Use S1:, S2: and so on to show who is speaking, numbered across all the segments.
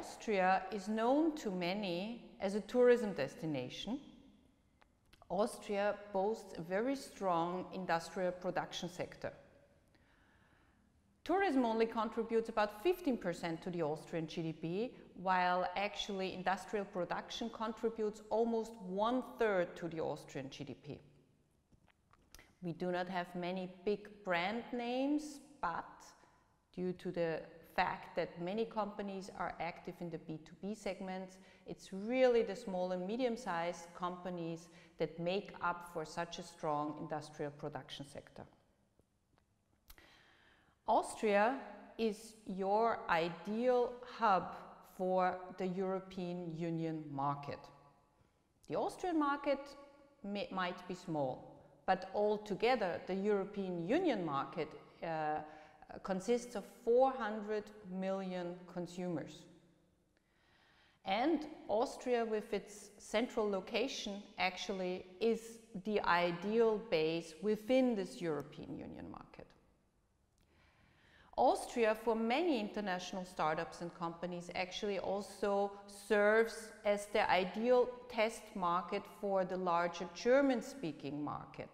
S1: Austria is known to many as a tourism destination, Austria boasts a very strong industrial production sector. Tourism only contributes about 15% to the Austrian GDP, while actually industrial production contributes almost 1/3 to the Austrian GDP. We do not have many big brand names, but due to the fact that many companies are active in the B2B segments, it's really the small and medium-sized companies that make up for such a strong industrial production sector. Austria is your ideal hub for the European Union market. The Austrian market might be small, but altogether the European Union market consists of 400 million consumers. And Austria, with its central location, actually is the ideal base within this European Union market. Austria, for many international startups and companies, actually also serves as the ideal test market for the larger German-speaking market.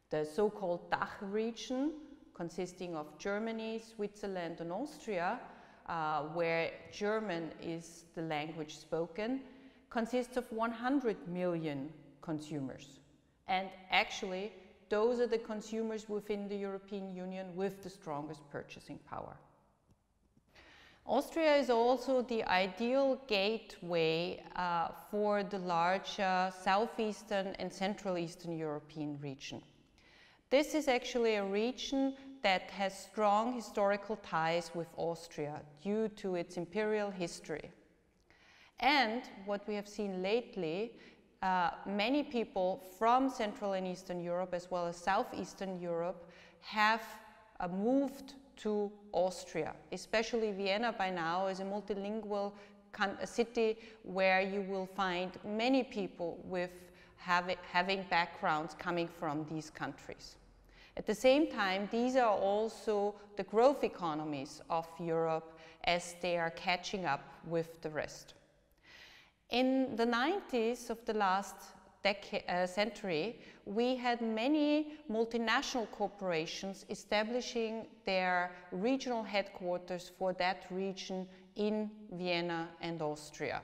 S1: The so-called DACH region, consisting of Germany, Switzerland and Austria, where German is the language spoken, consists of 100 million consumers. And actually, those are the consumers within the European Union with the strongest purchasing power. Austria is also the ideal gateway for the larger Southeastern and Central Eastern European region. This is actually a region that has strong historical ties with Austria due to its imperial history. And what we have seen lately, many people from Central and Eastern Europe as well as Southeastern Europe have moved to Austria. Especially Vienna by now is a multilingual city where you will find many people with having backgrounds coming from these countries. At the same time, these are also the growth economies of Europe as they are catching up with the rest. In the 90s of the last century, we had many multinational corporations establishing their regional headquarters for that region in Vienna and Austria.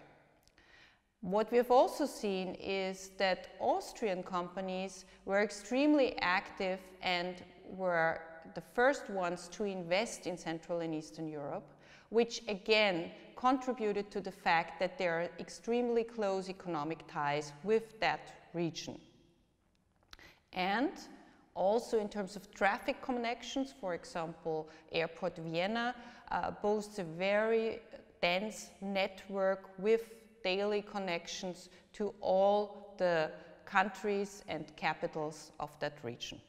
S1: What we've also seen is that Austrian companies were extremely active and were the first ones to invest in Central and Eastern Europe, which again contributed to the fact that there are extremely close economic ties with that region. And also in terms of traffic connections, for example, Airport Vienna boasts a very dense network with daily connections to all the countries and capitals of that region.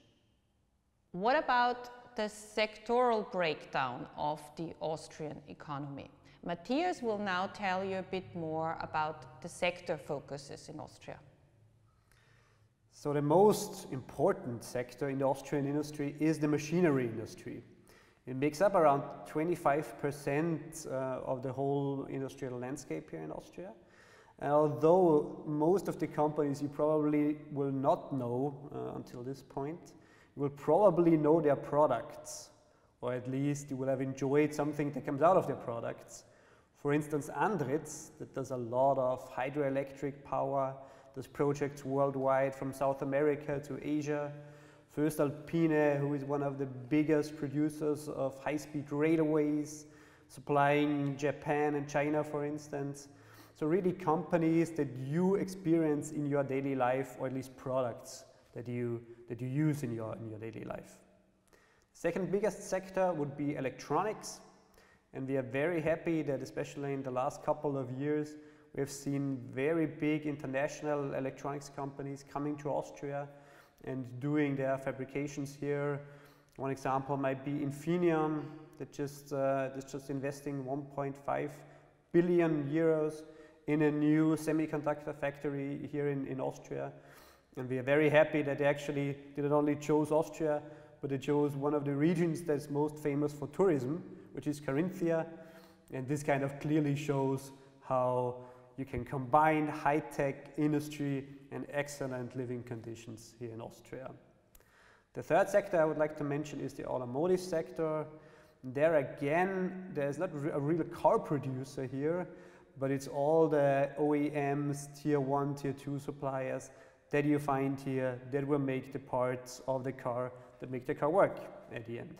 S1: What about the sectoral breakdown of the Austrian economy? Matthias will now tell you a bit more about the sector focuses in Austria.
S2: So the most important sector in the Austrian industry is the machinery industry. It makes up around 25% of the whole industrial landscape here in Austria. And although most of the companies you probably will not know until this point, you will probably know their products, or at least you will have enjoyed something that comes out of their products. For instance, Andritz, that does a lot of hydroelectric power, does projects worldwide from South America to Asia. voestalpine, who is one of the biggest producers of high-speed railways, supplying Japan and China, for instance. So really companies that you experience in your daily life, or at least products that you use in your daily life. Second biggest sector would be electronics. And we are very happy that especially in the last couple of years, we have seen very big international electronics companies coming to Austria and doing their fabrications here. One example might be Infineon, that is just investing 1.5 billion euros in a new semiconductor factory here in Austria. And we are very happy that they actually didn't only chose Austria, but they chose one of the regions that's most famous for tourism, which is Carinthia. And this kind of clearly shows how you can combine high-tech industry and excellent living conditions here in Austria. The third sector I would like to mention is the automotive sector. There again, there's not a real car producer here, but it's all the OEMs, tier 1, tier 2 suppliers that you find here that will make the parts of the car that make the car work at the end.